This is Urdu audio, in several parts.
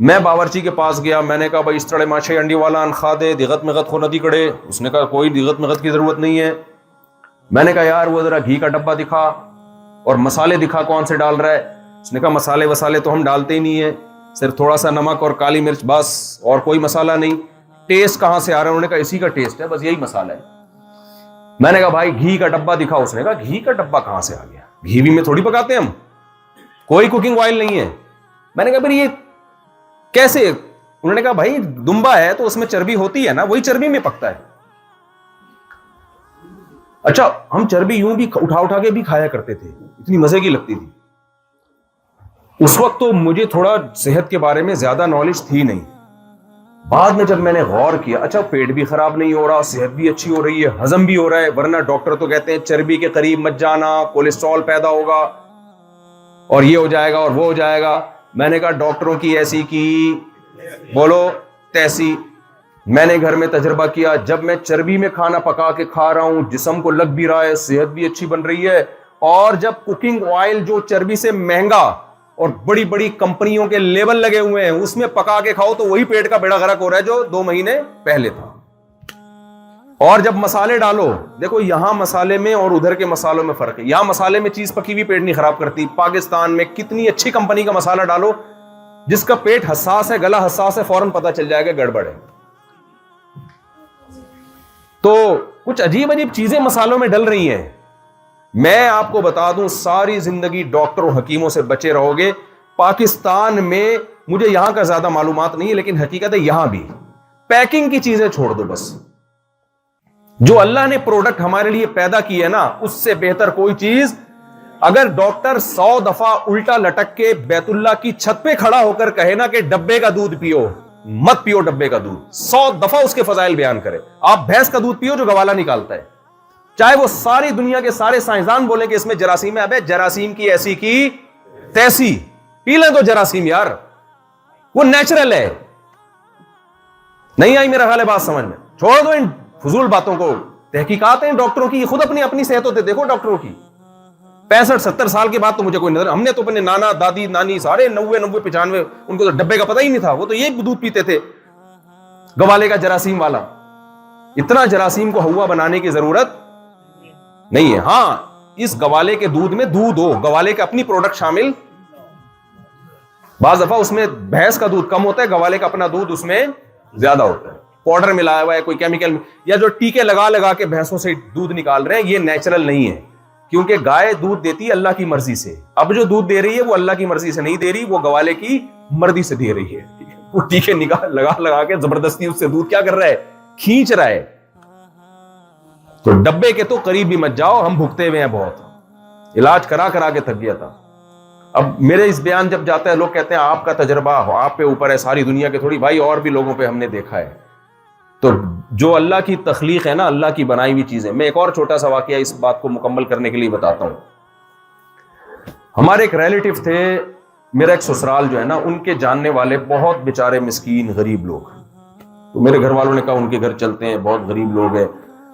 میں باورچی کے پاس گیا, میں نے کہا بھائی اس طرح ماشے انڈی والا انخا دے دیغت مغت خو ندی کڑے. اس نے کہا کوئی دیغت مغت کی ضرورت نہیں ہے. میں نے کہا یار وہ ذرا گھی کا ڈبہ دکھا اور مسالے دکھا کون سے ڈال رہا ہے. اس نے کہا مسالے وسالے تو ہم ڈالتے ہی نہیں ہیں, صرف تھوڑا سا نمک اور کالی مرچ بس, اور کوئی مسالہ نہیں. ٹیسٹ کہاں سے آ رہا ہے؟ انہوں نے کہا اسی کا ٹیسٹ ہے, بس یہی مسالہ ہے. میں نے کہا بھائی گھی کا ڈبہ دکھا. اس نے کہا گھی کا ڈبہ کہاں سے آ گیا, گھی بھی میں تھوڑی پکاتے ہیں ہم, کوئی کوکنگ آئل نہیں ہے. میں نے کہا پھر یہ کیسے؟ انہوں نے کہا بھائی دمبا ہے تو اس میں چربی ہوتی ہے نا, وہی چربی میں پکتا ہے. اچھا ہم چربی یوں بھی اٹھا کے بھی کھایا کرتے تھے, اتنی مزے کی لگتی تھی. اس وقت تو مجھے تھوڑا صحت کے بارے میں زیادہ نالج تھی نہیں. بعد میں جب میں نے غور کیا, اچھا پیٹ بھی خراب نہیں ہو رہا, صحت بھی اچھی ہو رہی ہے, ہضم بھی ہو رہا ہے. ورنہ ڈاکٹر تو کہتے ہیں چربی کے قریب مت جانا, کولیسٹرول پیدا ہوگا اور یہ ہو جائے گا اور وہ ہو جائے گا. میں نے کہا ڈاکٹروں کی ایسی کی بولو تیسی. میں نے گھر میں تجربہ کیا, جب میں چربی میں کھانا پکا کے کھا رہا ہوں, جسم کو لگ بھی رہا ہے, صحت بھی اچھی بن رہی ہے. اور جب کوکنگ آئل جو چربی سے مہنگا اور بڑی بڑی کمپنیوں کے لیبل لگے ہوئے ہیں اس میں پکا کے کھاؤ تو وہی پیٹ کا بیڑا غرق ہو رہا ہے جو 2 مہینے پہلے تھا. اور جب مسالے ڈالو, دیکھو یہاں مسالے میں اور ادھر کے مسالوں میں فرق ہے. یہاں مسالے میں چیز پکی ہوئی پیٹ نہیں خراب کرتی. پاکستان میں کتنی اچھی کمپنی کا مسالہ ڈالو, جس کا پیٹ حساس ہے, گلا حساس ہے, فوراً پتہ چل جائے گا گڑبڑ ہے. تو کچھ عجیب عجیب چیزیں مسالوں میں ڈل رہی ہیں. میں آپ کو بتا دوں ساری زندگی ڈاکٹر و حکیموں سے بچے رہو گے. پاکستان میں مجھے یہاں کا زیادہ معلومات نہیں ہے, لیکن حقیقت ہے یہاں بھی پیکنگ کی چیزیں چھوڑ دو, بس جو اللہ نے پروڈکٹ ہمارے لیے پیدا کی ہے نا, اس سے بہتر کوئی چیز. اگر ڈاکٹر 100 دفعہ الٹا لٹک کے بیت اللہ کی چھت پہ کھڑا ہو کر کہے نا کہ ڈبے کا دودھ پیو, مت پیو ڈبے کا دودھ, 100 دفعہ اس کے فضائل بیان کرے. آپ بھینس کا دودھ پیو جو گوالا نکالتا ہے, چاہے وہ ساری دنیا کے سارے سائنسدان بولیں کہ اس میں جراثیم ہے. ابے جراثیم کی ایسی کی تیسی, پی لیں تو جراثیم یار, وہ نیچرل ہے. نہیں آئی میرا خیال ہے بات سمجھ میں؟ چھوڑ دو ان فضول باتوں کو. تحقیقات ہیں ڈاکٹروں کی, خود اپنی صحت ہوتے دیکھو ڈاکٹروں کی. 65-70 سال کے بعد تو مجھے کوئی نظر, ہم نے تو اپنے نانا دادی نانی سارے 90-95 ان کو تو ڈبے کا پتہ ہی نہیں تھا, وہ تو یہ دودھ پیتے تھے گوالے کا جراثیم والا. اتنا جراثیم کو ہوا بنانے کی ضرورت نہیں ہے. ہاں اس گوالے کے دودھ میں دودھ ہو, گوالے کے اپنی پروڈکٹ شامل, بعض دفعہ اس میں بھینس کا دودھ کم ہوتا ہے, گوالے کا اپنا دودھ اس میں زیادہ ہوتا ہے. پاؤڈر ملایا ہوا ہے, کوئی کیمیکل, یا جو ٹیکے لگا کے بھینسوں سے دودھ نکال رہے ہیں, یہ نیچرل نہیں ہے. کیونکہ گائے دودھ دیتی ہے اللہ کی مرضی سے. اب جو دودھ دے رہی ہے وہ اللہ کی مرضی سے نہیں دے رہی, وہ گوالے کی مرضی سے دے رہی ہے. وہ ٹیکے لگا کے زبردستی اس سے دودھ کیا کر رہا ہے, کھینچ رہا ہے. تو ڈبے کے تو قریب بھی مت جاؤ, ہم بھگتے ہوئے ہیں بہت, علاج کرا کے تھک گیا تھا. اب میرے اس بیان جب جاتا ہے لوگ کہتے ہیں آپ کا تجربہ آپ پہ اوپر ہے, ساری دنیا کے تھوڑی. بھائی اور بھی لوگوں پہ ہم نے دیکھا ہے. تو جو اللہ کی تخلیق ہے نا, اللہ کی بنائی ہوئی چیزیں. میں ایک اور چھوٹا سا واقعہ اس بات کو مکمل کرنے کے لیے بتاتا ہوں. ہمارے ایک ریلیٹیو تھے, میرا ایک سسرال جو ہے نا, ان کے جاننے والے بہت بیچارے مسکین غریب لوگ. تو میرے گھر والوں نے کہا ان کے گھر چلتے ہیں, بہت غریب لوگ ہیں.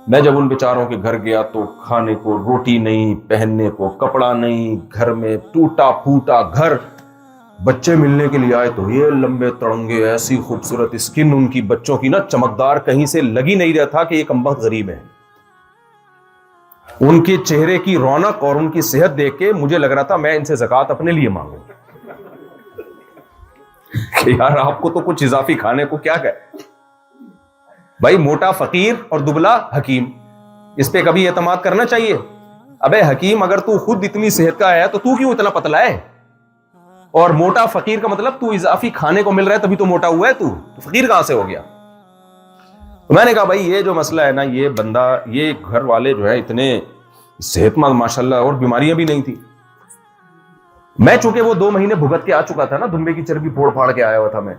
میں جب ان بیچاروں کے گھر گیا تو کھانے کو روٹی نہیں, پہننے کو کپڑا نہیں, گھر میں ٹوٹا پھوٹا گھر. بچے ملنے کے لیے آئے تو یہ لمبے تڑنگے, ایسی خوبصورت اسکن ان کی بچوں کی نا چمکدار, کہیں سے لگی نہیں رہا تھا کہ یہ کمبخت غریب ہے. ان کے چہرے کی رونق اور ان کی صحت دیکھ کے مجھے لگ رہا تھا میں ان سے زکوٰۃ اپنے لیے مانگوں کہ یار آپ کو تو کچھ اضافی کھانے کو کیا کہ بھائی, موٹا فقیر اور دبلا حکیم, اس پہ کبھی اعتماد کرنا چاہیے. ابے حکیم اگر تو خود اتنی صحت کا ہے تو کیوں اتنا پتلا ہے؟ اور موٹا فقیر کا مطلب تو اضافی کھانے کو مل رہا ہے تبھی تو موٹا ہوا ہے, تو فقیر کہاں سے ہو گیا؟ تو میں نے کہا بھائی یہ جو مسئلہ ہے نا, یہ بندہ, یہ گھر والے جو ہے اتنے صحت مند ماشاءاللہ, اور بیماریاں بھی نہیں تھی. میں چونکہ وہ 2 مہینے بھگت کے آ چکا تھا نا, دمبے کی چربی پھوڑ پھاڑ کے آیا ہوا تھا میں,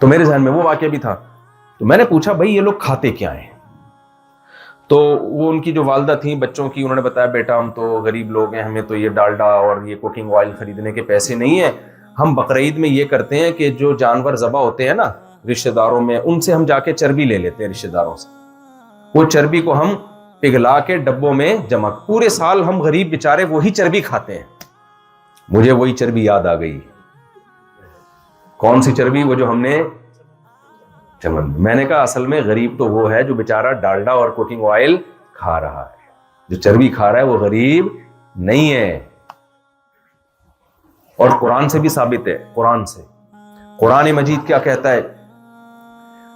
تو میرے ذہن میں وہ واقعہ بھی تھا. تو میں نے پوچھا بھائی یہ لوگ کھاتے کیا ہیں؟ تو وہ ان کی جو والدہ تھیں بچوں کی, انہوں نے بتایا بیٹا ہم تو غریب لوگ ہیں, ہمیں تو یہ ڈالڈا اور یہ کوکنگ آئل خریدنے کے پیسے نہیں ہیں. ہم بقرعید میں یہ کرتے ہیں کہ جو جانور ذبح ہوتے ہیں نا رشتہ داروں میں, ان سے ہم جا کے چربی لے لیتے ہیں رشتہ داروں سے. وہ چربی کو ہم پگھلا کے ڈبوں میں جمع, پورے سال ہم غریب بیچارے وہی چربی کھاتے ہیں. مجھے وہی چربی یاد آ گئی. کون سی چربی؟ وہ جو ہم نے چمن. میں نے کہا اصل میں غریب تو وہ ہے جو بیچارہ ڈالڈا اور کوکنگ آئل کھا رہا ہے. جو چربی کھا رہا ہے وہ غریب نہیں ہے. اور قرآن سے بھی ثابت ہے. قرآن سے، قرآن مجید کیا کہتا ہے؟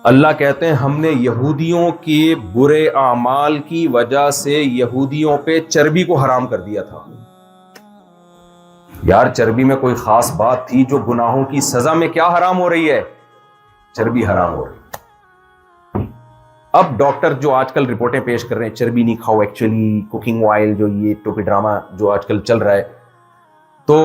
اللہ کہتے ہیں ہم نے یہودیوں کے برے اعمال کی وجہ سے یہودیوں پہ چربی کو حرام کر دیا تھا. یار چربی میں کوئی خاص بات تھی جو گناہوں کی سزا میں کیا حرام ہو رہی ہے؟ چربی حرام ہو رہی ہے. اب ڈاکٹر جو آج کل رپورٹیں پیش کر رہے ہیں چربی نہیں کھاؤ، ایکچولی کوکنگ آئل جو یہ ٹوپی ڈرامہ جو آج کل چل رہا ہے، تو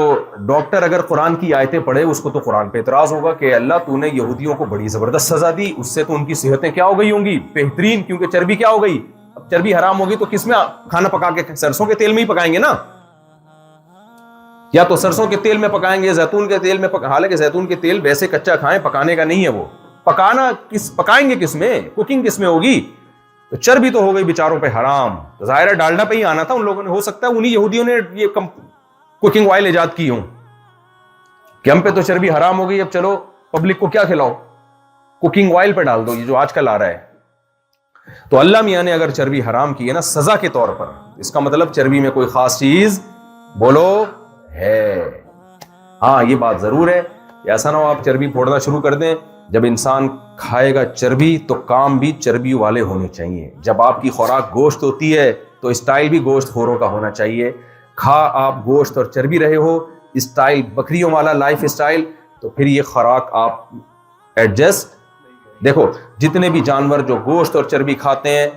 ڈاکٹر اگر قرآن کی آیتیں پڑھے اس کو تو قرآن پہ اعتراض ہوگا کہ اللہ تو نے یہودیوں کو بڑی زبردست سزا دی، اس سے تو ان کی صحتیں کیا ہو گئی ہوں گی؟ بہترین، کیونکہ چربی کیا ہو گئی؟ اب چربی حرام ہوگی تو کس میں کھانا پکا کے؟ سرسوں کے تیل میں ہی پکائیں گے نا، یا تو سرسوں کے تیل میں پکائیں گے، زیتون کے تیل میں حالانکہ زیتون کے تیل ویسے کچا کھائیں، پکانے کا نہیں ہے وہ. پکائیں گے کس میں؟ کوکنگ کس میں ہوگی؟ تو چربی تو ہو گئی بیچاروں پہ حرام. ظاہر ہے ڈالڈا پہ ہی آنا تھا ان لوگوں نے. ہو سکتا ہے انہی یہودیوں نے یہ کوکنگ آئل ایجاد کی ہوں کہ ہم پہ تو چربی حرام ہو گئی، اب چلو پبلک کو کیا کھلاؤ؟ کوکنگ آئل پہ ڈال دو، یہ جو آج کل آ رہا ہے. تو اللہ میاں نے اگر چربی حرام کی ہے نا سزا کے طور پر، اس کا مطلب چربی میں کوئی خاص چیز بولو ہے. ہاں یہ بات ضرور ہے، ایسا نہ ہو آپ چربی پھوڑنا شروع کر دیں. جب انسان کھائے گا چربی تو کام بھی چربی والے ہونے چاہیے. جب آپ کی خوراک گوشت ہوتی ہے تو اسٹائل بھی گوشت خوروں کا ہونا چاہیے. کھا آپ گوشت اور چربی رہے ہو، اسٹائل بکریوں والا لائف اسٹائل، تو پھر یہ خوراک آپ ایڈجسٹ. دیکھو جتنے بھی جانور جو گوشت اور چربی کھاتے ہیں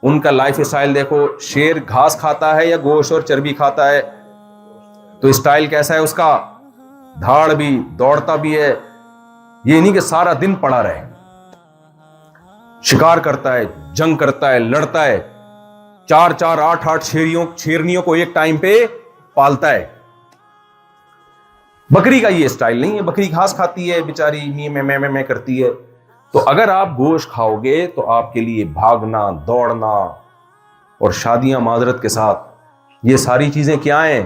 ان کا لائف اسٹائل دیکھو. شیر گھاس کھاتا ہے یا گوشت اور چربی کھاتا ہے؟ تو اسٹائل کیسا ہے اس کا؟ دھاڑ بھی، دوڑتا بھی ہے. یہ نہیں کہ سارا دن پڑا رہے، شکار کرتا ہے، جنگ کرتا ہے، لڑتا ہے، 4 8 شیرنیوں کو ایک ٹائم پہ پالتا ہے. بکری کا یہ اسٹائل نہیں ہے. بکری گھاس کھاتی ہے بیچاری، میں کرتی ہے. تو اگر آپ گوشت کھاؤ گے تو آپ کے لیے بھاگنا، دوڑنا اور شادیاں معذرت کے ساتھ، یہ ساری چیزیں کیا ہیں؟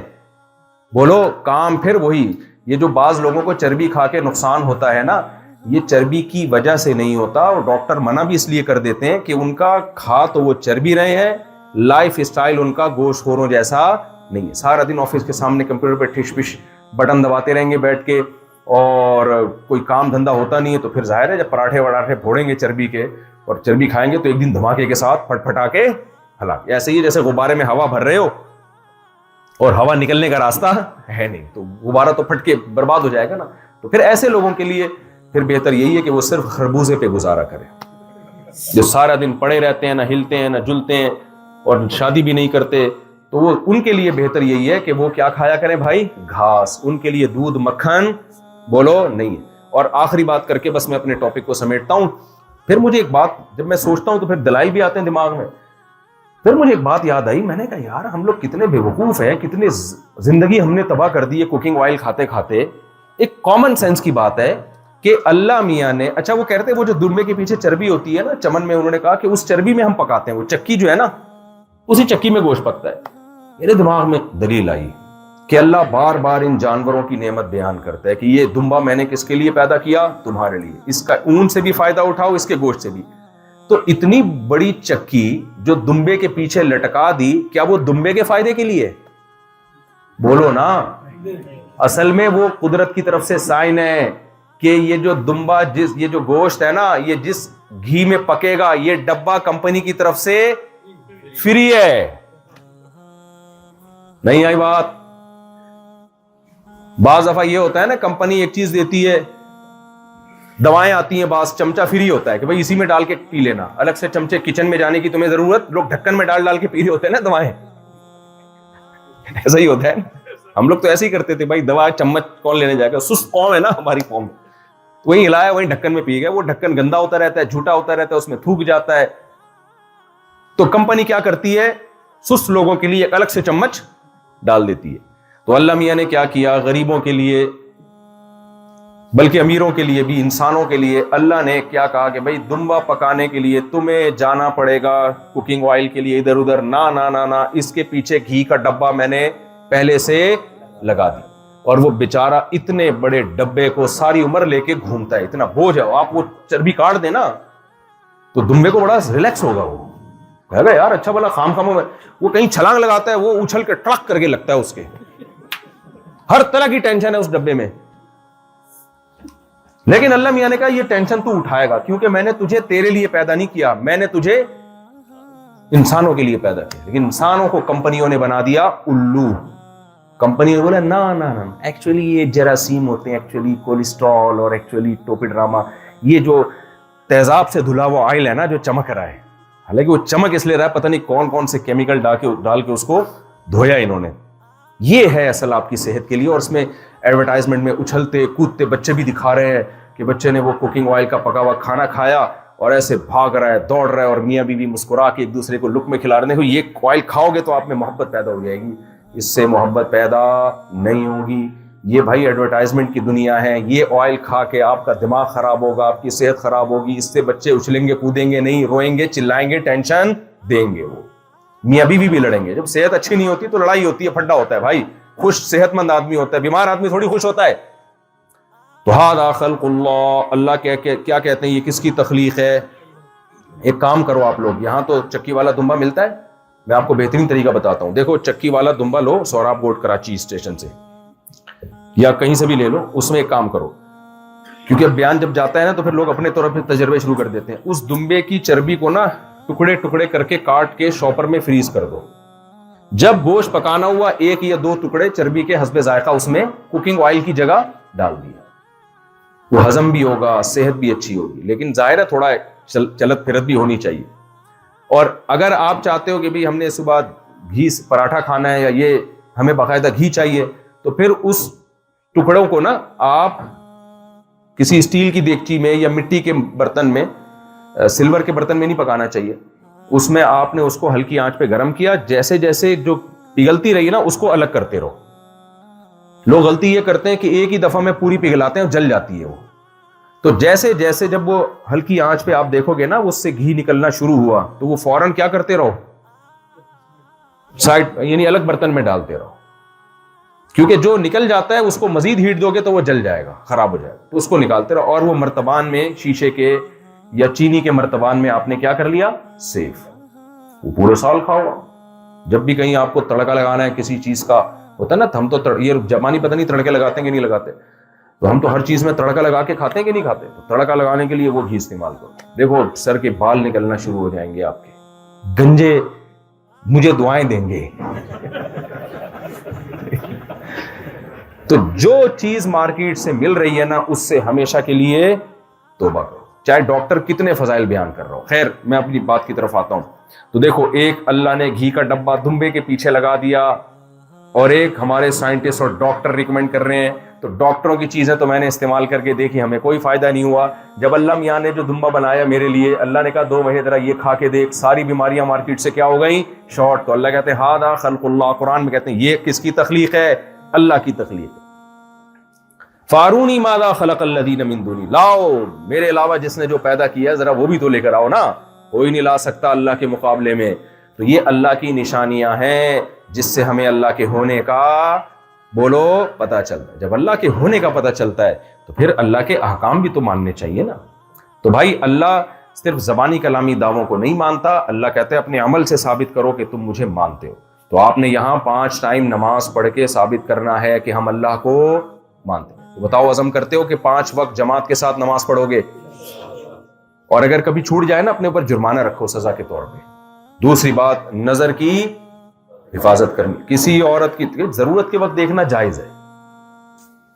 بولو کام. پھر وہی یہ جو بعض لوگوں کو چربی کھا کے نقصان ہوتا ہے نا، یہ چربی کی وجہ سے نہیں ہوتا. اور ڈاکٹر منع بھی اس لیے کر دیتے ہیں کہ ان کا کھا تو وہ چربی رہے ہیں، لائف اسٹائل ان کا گوشت خوروں جیسا نہیں ہے. سارا دن آفس کے سامنے کمپیوٹر پہ ٹھش پش بٹن دباتے رہیں گے بیٹھ کے، اور کوئی کام دھندا ہوتا نہیں ہے. تو پھر ظاہر ہے جب پراٹھے وراٹھے پھوڑیں گے چربی کے اور چربی کھائیں گے تو ایک دن دھماکے کے ساتھ پھٹ پھٹا کے ہلاک. ایسے ہی جیسے غبارے میں ہوا بھر رہے ہو اور ہوا نکلنے کا راستہ ہے نہیں تو غبارہ تو پھٹ کے برباد ہو جائے گا نا. تو پھر ایسے لوگوں کے لیے پھر بہتر یہی ہے کہ وہ صرف خربوزے پہ گزارا کریں، جو سارا دن پڑے رہتے ہیں، نہ ہلتے ہیں نہ جلتے ہیں اور شادی بھی نہیں کرتے. تو وہ ان کے لیے بہتر یہی ہے کہ وہ کیا کھایا کریں بھائی؟ گھاس. ان کے لیے دودھ مکھن بولو نہیں. اور آخری بات کر کے بس میں اپنے ٹاپک کو سمیٹتا ہوں. پھر مجھے ایک بات جب میں سوچتا ہوں تو پھر دلائل بھی آتے ہیں دماغ میں. پھر مجھے ایک بات یاد آئی، میں نے کہا یار ہم لوگ کتنے بے وقوف ہیں، کتنے زندگی ہم نے تباہ کر دی ہے کوکنگ آئل کھاتے کھاتے. ایک کامن سینس کی بات ہے کہ اللہ میاں نے، اچھا وہ کہتے ہیں وہ جو دمبے کے پیچھے چربی ہوتی ہے نا چمن میں، انہوں نے کہا کہ اس چربی میں ہم پکاتے ہیں، وہ چکی جو ہے نا اسی چکی میں گوشت پکتا ہے. میرے دماغ میں دلیل آئی کہ اللہ بار بار ان جانوروں کی نعمت بیان کرتا ہے کہ یہ دمبا میں نے کس کے لیے پیدا کیا؟ تمہارے لیے. اس کا اون سے بھی فائدہ اٹھاؤ، اس کے گوشت سے بھی. تو اتنی بڑی چکی جو دمبے کے پیچھے لٹکا دی، کیا وہ دمبے کے فائدے کے لیے؟ بولو نا. اصل میں وہ قدرت کی طرف سے سائن ہے کہ یہ جو دمبا یہ جو گوشت ہے نا، یہ جس گھی میں پکے گا، یہ ڈبہ کمپنی کی طرف سے فری ہے. نہیں آئی بات؟ بعض دفعہ یہ ہوتا ہے نا کمپنی ایک چیز دیتی ہے، دوائیں آتی ہیں، بعض چمچہ فری ہوتا ہے کہ بھائی اسی میں ڈال کے پی لینا، الگ سے چمچے کچن میں جانے کی تمہیں ضرورت. لوگ ڈھکن میں ڈال کے پی رہے ہوتے ہیں نا دوائیں. ایسا ہی ہوتا ہے. ہم لوگ تو ایسے ہی کرتے تھے بھائی، دوا چمچ کون لینے جائے گا؟ سست قوم ہے نا ہماری قوم. وہیں ہلایا وہیں ڈھکن میں پی گئے. وہ ڈھکن گندا ہوتا رہتا ہے، جھوٹا ہوتا رہتا ہے، اس میں تھوک جاتا ہے. تو کمپنی کیا کرتی ہے؟ سست لوگوں کے لیے ایک الگ سے چمچ ڈال دیتی ہے. تو اللہ میاں نے کیا کیا؟ غریبوں کے لیے، بلکہ امیروں کے لیے بھی، انسانوں کے لیے اللہ نے کیا کہا کہ بھائی دمبا پکانے کے لیے تمہیں جانا پڑے گا کوکنگ آئل کے لیے ادھر ادھر. نہ نہ نہ نہ، اس کے پیچھے گھی کا ڈبہ میں نے پہلے سے لگا دی. اور وہ بیچارہ اتنے بڑے ڈبے کو ساری عمر لے کے گھومتا ہے, اتنا بوجھ ہے. آپ وہ چربی کاٹ دیں نا تو دمبے کو بڑا ریلیکس ہوگا, وہ کہے گا یار اچھا بلا خام خاموں میں. وہ کہیں چھلانگ لگاتا ہے, وہ اچھل کے ٹرک کر کے لگتا ہے, اس کے ہر طرح کی ٹینشن ہے اس ڈبے میں. لیکن اللہ میاں نے کہا یہ ٹینشن تو اٹھائے گا, کیونکہ میں نے تجھے تیرے لیے پیدا نہیں کیا, میں نے تجھے انسانوں کے لیے پیدا کیا. لیکن انسانوں کو کمپنیوں نے بنا دیا الو. کمپنی نے بولا نا نا نا, ایکچولی یہ جراثیم ہوتے ہیں, ایکچولی کولیسٹرول اور ایکچولی ٹوپیڈراما, یہ جو تیزاب سے دھلا وہ آئل ہے نا جو چمک رہا ہے, حالانکہ وہ چمک اس لیے رہا ہے پتہ نہیں کون کون سے کیمیکل ڈال کے اس کو دھویا انہوں نے. یہ ہے اصل آپ کی صحت کے لیے. اور اس میں ایڈورٹائزمنٹ میں اچھلتے کودتے بچے بھی دکھا رہے ہیں کہ بچے نے وہ کوکنگ آئل کا پکا ہوا کھانا کھایا اور ایسے بھاگ رہا ہے, دوڑ رہا ہے, اور میاں بیوی مسکرا کے ایک دوسرے کو لک میں کھلا رہے ہیں یہ آئل کھاؤ گے تو آپ میں محبت پیدا ہو جائے گی. اس سے محبت پیدا نہیں ہوگی. یہ بھائی ایڈورٹائزمنٹ کی دنیا ہے. یہ آئل کھا کے آپ کا دماغ خراب ہوگا, آپ کی صحت خراب ہوگی. اس سے بچے اچھلیں گے کودیں گے نہیں, روئیں گے چلائیں گے, ٹینشن دیں گے. وہ میاں بیوی بھی لڑیں گے. جب صحت اچھی نہیں ہوتی تو لڑائی ہوتی ہے, پھڈا ہوتا ہے بھائی. خوش صحت مند آدمی ہوتا ہے, بیمار آدمی تھوڑی خوش ہوتا ہے. تو ھذا خلق اللہ, اللہ کیا کہتے ہیں, یہ کس کی تخلیق ہے. ایک کام کرو آپ لوگ, یہاں تو چکی والا دمبا ملتا ہے, میں آپ کو بہترین طریقہ بتاتا ہوں. دیکھو چکی والا دمبا لو, سوراب گوٹ کراچی اسٹیشن سے یا کہیں سے بھی لے لو. اس میں ایک کام کرو, کیونکہ اب بیان جب جاتا ہے نا تو پھر لوگ اپنے طور پہ تجربے شروع کر دیتے ہیں. اس دمبے کی چربی کو نا ٹکڑے ٹکڑے کر کے کاٹ کے شاپر میں فریز کر دو. جب گوشت پکانا ہوا 1 یا 2 ٹکڑے چربی کے حسب ذائقہ اس میں کوکنگ آئل کی جگہ ڈال دیا. وہ ہضم بھی ہوگا, صحت بھی اچھی ہوگی. لیکن ظاہر ہے تھوڑا چلت پھرت بھی ہونی چاہیے. اور اگر آپ چاہتے ہو کہ بھی ہم نے صبح گھی پراٹھا کھانا ہے یا یہ ہمیں باقاعدہ گھی چاہیے, تو پھر اس ٹکڑوں کو نا آپ کسی اسٹیل کی دیگچی میں یا مٹی کے برتن میں, سلور کے برتن میں نہیں پکانا چاہیے. اس میں آپ نے اس کو ہلکی آنچ پہ گرم کیا, جیسے جیسے جو پگھلتی رہی نا اس کو الگ کرتے رہو. لوگ غلطی یہ کرتے ہیں کہ ایک ہی دفعہ میں پوری پگھلاتے ہیں اور جل جاتی ہے وہ. تو جیسے جیسے جب وہ ہلکی آنچ پہ آپ دیکھو گے نا اس سے گھی نکلنا شروع ہوا تو وہ فوراً کیا کرتے رہو, سائڈ یعنی الگ برتن میں ڈالتے رہو. کیونکہ جو نکل جاتا ہے اس کو مزید ہیٹ دو گے تو وہ جل جائے گا, خراب ہو جائے گا. تو اس کو نکالتے رہو. اور وہ مرتبان میں شیشے کے یا چینی کے مرتبان میں آپ نے کیا کر لیا, سیف. وہ پورے سال کھاؤ. جب بھی کہیں آپ کو تڑکا لگانا ہے کسی چیز کا, ہوتا ہے نا, ہم تو یہ جمانی پتہ نہیں تڑکے لگاتے ہیں کہ نہیں لگاتے, تو ہم تو ہر چیز میں تڑکا لگا کے کھاتے ہیں کہ نہیں کھاتے. تو تڑکا لگانے کے لیے وہ گھی استعمال کرو. دیکھو سر کے بال نکلنا شروع ہو جائیں گے آپ کے, گنجے مجھے دعائیں دیں گے. تو جو چیز مارکیٹ سے مل رہی ہے نا اس سے ہمیشہ کے لیے توبہ کرو, چاہے ڈاکٹر کتنے فضائل بیان کر رہا ہو. خیر میں اپنی بات کی طرف آتا ہوں. تو دیکھو ایک اللہ نے گھی کا ڈبہ دمبے کے پیچھے لگا دیا, اور ایک ہمارے سائنٹسٹ اور ڈاکٹر ریکمینڈ کر رہے ہیں. تو ڈاکٹروں کی چیزیں تو میں نے استعمال کر کے دیکھی, ہمیں کوئی فائدہ نہیں ہوا. جب اللہ میاں نے جو دمبا بنایا میرے لیے, اللہ نے کہا 2 مہینے ذرا یہ کھا کے دیکھ, ساری بیماریاں مارکیٹ سے کیا ہو گئیں, شارٹ. تو اللہ کہتے ہیں ھذا خلق اللہ, قرآن میں کہتے ہیں یہ کس کی تخلیق ہے, اللہ کی تخلیق ہے. فارونی ماذا خلق الذین من دونی, لاؤ میرے علاوہ جس نے جو پیدا کیا ذرا وہ بھی تو لے کر آؤ نا. کوئی نہیں لا سکتا اللہ کے مقابلے میں. تو یہ اللہ کی نشانیاں ہیں جس سے ہمیں اللہ کے ہونے کا بولو پتہ چلتا ہے. جب اللہ کے ہونے کا پتہ چلتا ہے تو پھر اللہ کے احکام بھی تو ماننے چاہیے نا. تو بھائی اللہ صرف زبانی کلامی دعووں کو نہیں مانتا, اللہ کہتے ہیں اپنے عمل سے ثابت کرو کہ تم مجھے مانتے ہو. تو آپ نے یہاں 5 ٹائم نماز پڑھ کے ثابت کرنا ہے کہ ہم اللہ کو مانتے ہیں. تو بتاؤ عزم کرتے ہو کہ 5 وقت جماعت کے ساتھ نماز پڑھو گے, اور اگر کبھی چھوٹ جائے نا اپنے اوپر جرمانہ رکھو سزا کے طور پہ. دوسری بات, نظر کی حفاظت کرنی. کسی عورت کی ضرورت کے وقت دیکھنا جائز ہے,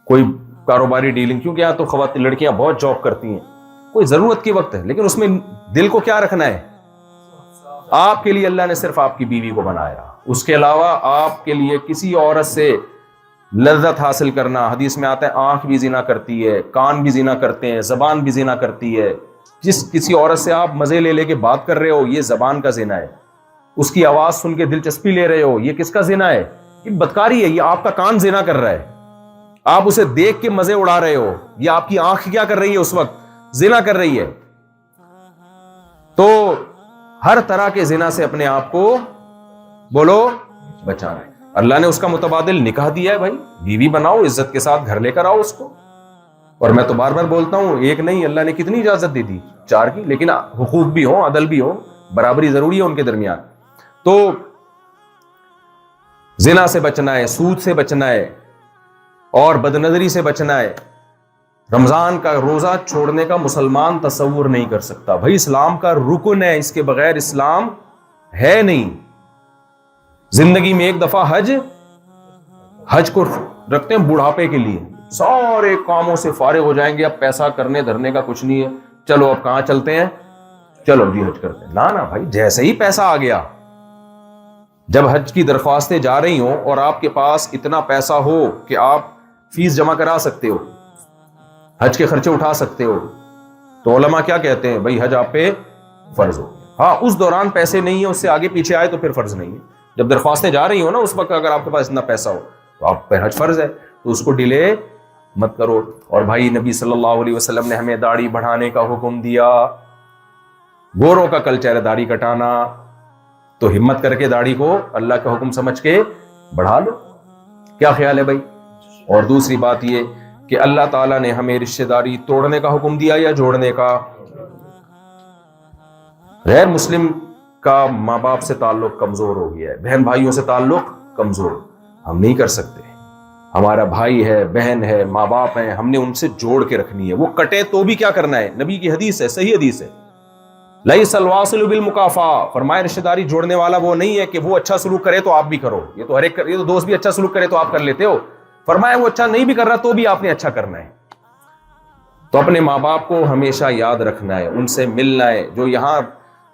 کوئی کاروباری ڈیلنگ, کیونکہ یہاں تو خواتین لڑکیاں بہت جاب کرتی ہیں, کوئی ضرورت کے وقت ہے, لیکن اس میں دل کو کیا رکھنا ہے. آپ کے لیے اللہ نے صرف آپ کی بیوی کو بنایا, اس کے علاوہ آپ کے لیے کسی عورت سے لذت حاصل کرنا, حدیث میں آتا ہے آنکھ بھی زنا کرتی ہے, کان بھی زنا کرتے ہیں, زبان بھی زنا کرتی ہے. جس کسی عورت سے آپ مزے لے لے کے بات کر رہے ہو یہ زبان کا زنا ہے. اس کی آواز سن کے دلچسپی لے رہے ہو یہ کس کا زنا ہے, یہ بدکاری ہے. یہ آپ کا کان زنا کر رہا ہے, آپ اسے دیکھ کے مزے اڑا رہے ہو, یہ آپ کی آنکھ کیا کر رہی ہے, اس وقت زنا کر رہی ہے. تو ہر طرح کے زنا سے اپنے آپ کو بولو بچانا ہے. اللہ نے اس کا متبادل نکاح دیا ہے بھائی، بیوی بناؤ، عزت کے ساتھ گھر لے کر آؤ اس کو. اور میں تو بار بار بولتا ہوں، ایک نہیں، اللہ نے کتنی اجازت دے دی، 4 کی، لیکن حقوق بھی ہوں، عدل بھی ہو، برابری ضروری ہے ان کے درمیان. تو زنا سے بچنا ہے، سود سے بچنا ہے، اور بدنظری سے بچنا ہے. رمضان کا روزہ چھوڑنے کا مسلمان تصور نہیں کر سکتا بھائی، اسلام کا رکن ہے، اس کے بغیر اسلام ہے نہیں. زندگی میں ایک دفعہ حج کو رکھتے ہیں بڑھاپے کے لیے، سارے کاموں سے فارغ ہو جائیں گے، اب پیسہ کرنے دھرنے کا کچھ نہیں ہے، چلو اب کہاں چلتے ہیں، چلو جی حج کرتے ہیں. نا بھائی، جیسے ہی پیسہ آ گیا، جب حج کی درخواستیں جا رہی ہوں اور آپ کے پاس اتنا پیسہ ہو کہ آپ فیس جمع کرا سکتے ہو، حج کے خرچے اٹھا سکتے ہو، تو علماء کیا کہتے ہیں، بھائی حج آپ پہ فرض ہو. ہاں، اس دوران پیسے نہیں ہے، اس سے آگے پیچھے آئے تو پھر فرض نہیں ہے. جب درخواستیں جا رہی ہوں نا، اس وقت اگر آپ کے پاس اتنا پیسہ ہو تو آپ پہ حج فرض ہے، تو اس کو ڈیلے مت کرو. اور بھائی نبی صلی اللہ علیہ وسلم نے ہمیں داڑھی بڑھانے کا حکم دیا. گوروں کا کلچر ہے داڑھی کٹانا، تو ہمت کر کے داڑھی کو اللہ کا حکم سمجھ کے بڑھا لو. کیا خیال ہے بھائی؟ اور دوسری بات یہ کہ اللہ تعالیٰ نے ہمیں رشتہ داری توڑنے کا حکم دیا یا جوڑنے کا. غیر مسلم کا ماں باپ سے تعلق کمزور ہو گیا ہے، بہن بھائیوں سے تعلق کمزور، ہم نہیں کر سکتے. ہمارا بھائی ہے، بہن ہے، ماں باپ ہیں، ہم نے ان سے جوڑ کے رکھنی ہے. وہ کٹے تو بھی کیا کرنا ہے، نبی کی حدیث ہے، صحیح حدیث ہے، لیس الواصل بالمکافأہ، فرمائے رشتہ داری جوڑنے والا وہ نہیں ہے کہ وہ اچھا سلوک کرے تو آپ بھی کرو. یہ تو ہر ایک، یہ تو دوست بھی اچھا سلوک کرے تو آپ کر لیتے ہو. فرمایا وہ اچھا نہیں بھی کر رہا تو بھی آپ نے اچھا کرنا ہے. تو اپنے ماں باپ کو ہمیشہ یاد رکھنا ہے، ان سے ملنا ہے. جو یہاں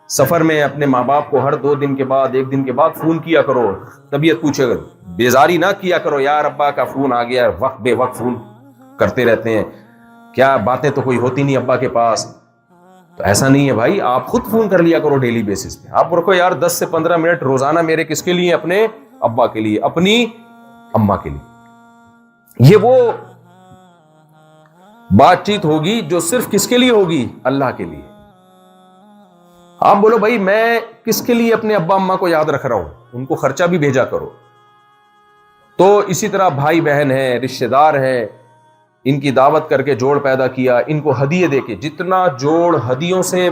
سفر میں اپنے ماں باپ کو ہر 2 دن کے بعد، 1 دن کے بعد فون کیا کرو، طبیعت پوچھے، بیزاری نہ کیا کرو، یار ابا کا فون آ گیا، وقت بے وقت فون کرتے رہتے ہیں، کیا باتیں تو کوئی ہوتی نہیں ابا کے پاس. تو ایسا نہیں ہے بھائی، آپ خود فون کر لیا کرو ڈیلی بیسس پہ. آپ رکھو یار 10 سے 15 منٹ روزانہ میرے کس کے لیے، اپنے ابا کے لیے، اپنی اماں کے لیے. یہ وہ بات چیت ہوگی جو صرف کس کے لیے ہوگی، اللہ کے لیے. آپ بولو بھائی میں کس کے لیے اپنے ابا اماں کو یاد رکھ رہا ہوں، ان کو خرچہ بھی بھیجا کرو. تو اسی طرح بھائی بہن ہیں، رشتہ دار ہیں، ان کی دعوت کر کے جوڑ پیدا کیا، ان کو ہدیے دے کے. جتنا جوڑ ہدیوں سے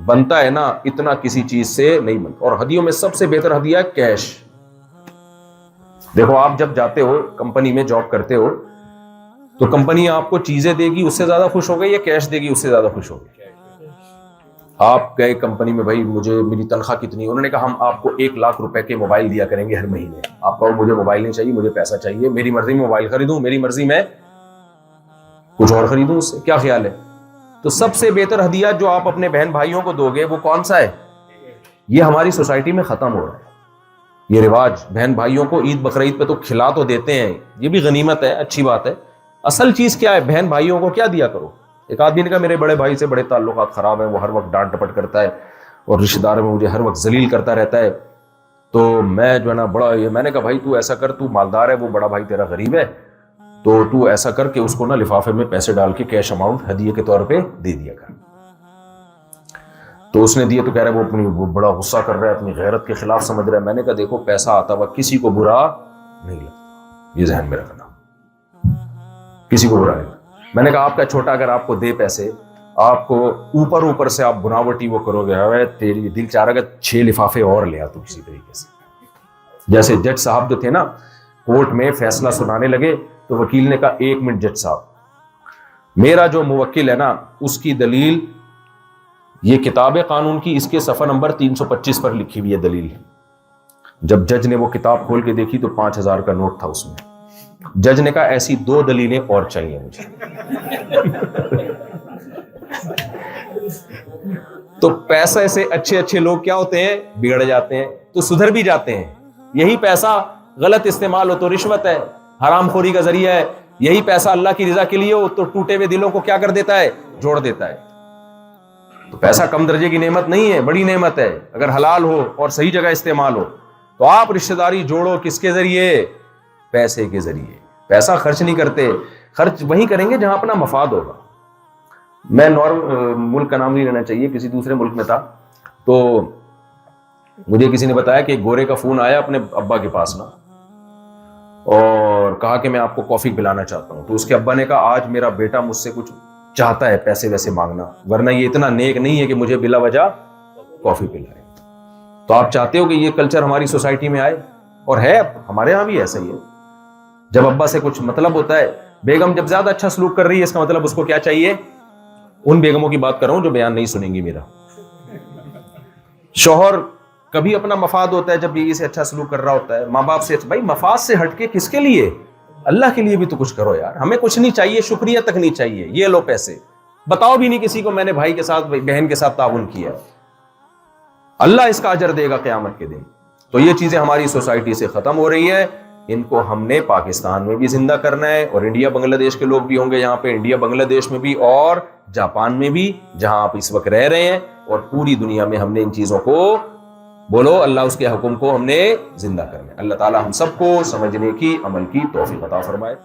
بنتا ہے نا، اتنا کسی چیز سے نہیں بنتا. اور ہدیوں میں سب سے بہتر ہدیہ ہے کیش. دیکھو آپ جب جاتے ہو کمپنی میں جاب کرتے ہو تو کمپنی آپ کو چیزیں دے گی اس سے زیادہ خوش ہو گئی یا کیش دے گی اس سے زیادہ خوش ہو گئی؟ آپ گئے کمپنی میں، بھائی مجھے میری تنخواہ کتنی ہے، انہوں نے کہا ہم آپ کو 1 لاکھ روپے کے موبائل دیا کریں گے ہر مہینے. آپ کہو مجھے موبائل نہیں چاہیے، مجھے پیسہ چاہیے، میری مرضی میں موبائل خریدوں، میری مرضی میں کچھ اور خریدوں اس سے. کیا خیال ہے؟ تو سب سے بہتر ہدیہ جو آپ اپنے بہن بھائیوں کو دو گے وہ کون سا ہے؟ یہ ہماری سوسائٹی میں ختم ہو رہا ہے یہ رواج. بہن بھائیوں کو عید بقرعید پہ تو کھلا تو دیتے ہیں، یہ بھی غنیمت ہے، اچھی بات ہے. اصل چیز کیا ہے؟ بہن بھائیوں کو کیا دیا کرو. ایک آدمی نے کہا میرے بڑے بھائی سے بڑے تعلقات خراب ہیں، وہ ہر وقت ڈانٹ ڈپٹ کرتا ہے اور رشتہ دار میں مجھے ہر وقت ذلیل کرتا رہتا ہے، تو میں جو ہے نا بڑا یہ، میں نے کہا بھائی تو ایسا کر، تو مالدار ہے، وہ بڑا بھائی تیرا غریب ہے، تو ایسا کر کے اس کو نا لفافے میں پیسے ڈال کے کیش اماؤنٹ ہدیے کے طور پہ دے دیا کر. تو اس نے دیے تو کہہ رہا ہے وہ بڑا غصہ کر رہا ہے، اپنی غیرت کے خلاف سمجھ رہا ہے. میں نے کہا دیکھو پیسہ آتا ہوا کسی کو برا نہیں لگتا، یہ ذہن میں رکھنا، کسی کو برا نہیں. میں نے کہا آپ کا چھوٹا اگر آپ کو دے پیسے، آپ کو اوپر سے آپ بناوٹی وہ کرو گے، تیری دل چاہ رہا کہ 6 لفافے اور لے آ تو کسی طریقے سے. جیسے جج صاحب جو تھے نا کورٹ میں فیصلہ سنانے لگے تو وکیل نے کہا 1 منٹ جج صاحب، میرا جو موکل ہے نا اس کی دلیل یہ کتاب قانون کی، اس کے صفحہ نمبر 325 پر لکھی ہوئی ہے دلیل. جب جج نے وہ کتاب کھول کے دیکھی تو 5000 کا نوٹ تھا اس میں. جج نے کہا ایسی 2 دلیلیں اور چاہیے مجھے. تو پیسے سے اچھے لوگ کیا ہوتے ہیں؟ بگڑ جاتے ہیں، تو سدھر بھی جاتے ہیں. یہی پیسہ غلط استعمال ہو تو رشوت ہے، حرام خوری کا ذریعہ ہے. یہی پیسہ اللہ کی رضا کے لیے ہو تو ٹوٹے ہوئے دلوں کو کیا کر دیتا ہے؟ جوڑ دیتا ہے. تو پیسہ کم درجے کی نعمت نہیں ہے، بڑی نعمت ہے اگر حلال ہو اور صحیح جگہ استعمال ہو. تو آپ رشتہ داری جوڑو کس کے ذریعے؟ پیسے کے ذریعے. پیسہ خرچ نہیں کرتے، خرچ وہیں کریں گے جہاں اپنا مفاد ہوگا. میں ملک کا نام نہیں لینا چاہیے، کسی دوسرے ملک میں تھا تو مجھے کسی نے بتایا کہ ایک گورے کا فون آیا اپنے ابا کے پاس نا، اور کہا کہ میں آپ کو کافی پلانا چاہتا ہوں. تو اس کے ابا نے کہا آج میرا بیٹا مجھ سے کچھ چاہتا ہے پیسے ویسے مانگنا, ورنہ یہ اتنا نیک نہیں ہے کہ مجھے بلا وجہ کافی پلائے. تو آپ چاہتے ہو کہ یہ کلچر ہماری سوسائٹی میں آئے؟ اور ہے, ہمارے ہاں بھی ایسا ہی ہے. جب ابا سے کچھ مطلب ہوتا ہے, بیگم جب زیادہ اچھا سلوک کر رہی ہے اس کا مطلب اس کو کیا چاہیے؟ ان بیگموں کی بات کر رہا ہوں جو بیان نہیں سنیں گی میرا. شوہر کبھی اپنا مفاد ہوتا ہے جب بیوی سے اچھا سلوک کر رہا ہوتا ہے, ماں باپ سے, بھائی مفاد سے ہٹ کے کس کے لیے؟ اللہ کے لیے بھی تو کچھ کرو یار. ہمیں کچھ نہیں چاہیے, شکریہ تک نہیں چاہیے, یہ لو پیسے, بتاؤ بھی نہیں کسی کو میں نے بھائی کے ساتھ بہن کے ساتھ تعاون کیا, اللہ اس کا اجر دے گا قیامت کے دن. تو یہ چیزیں ہماری سوسائٹی سے ختم ہو رہی ہے, ان کو ہم نے پاکستان میں بھی زندہ کرنا ہے, اور انڈیا بنگلہ دیش کے لوگ بھی ہوں گے یہاں پہ, انڈیا بنگلہ دیش میں بھی اور جاپان میں بھی جہاں آپ اس وقت رہ رہے ہیں, اور پوری دنیا میں ہم نے ان چیزوں کو, بولو اللہ اس کے حکم کو ہم نے زندہ کرنا ہے. اللہ تعالی ہم سب کو سمجھنے کی, عمل کی توفیق عطا فرمائے.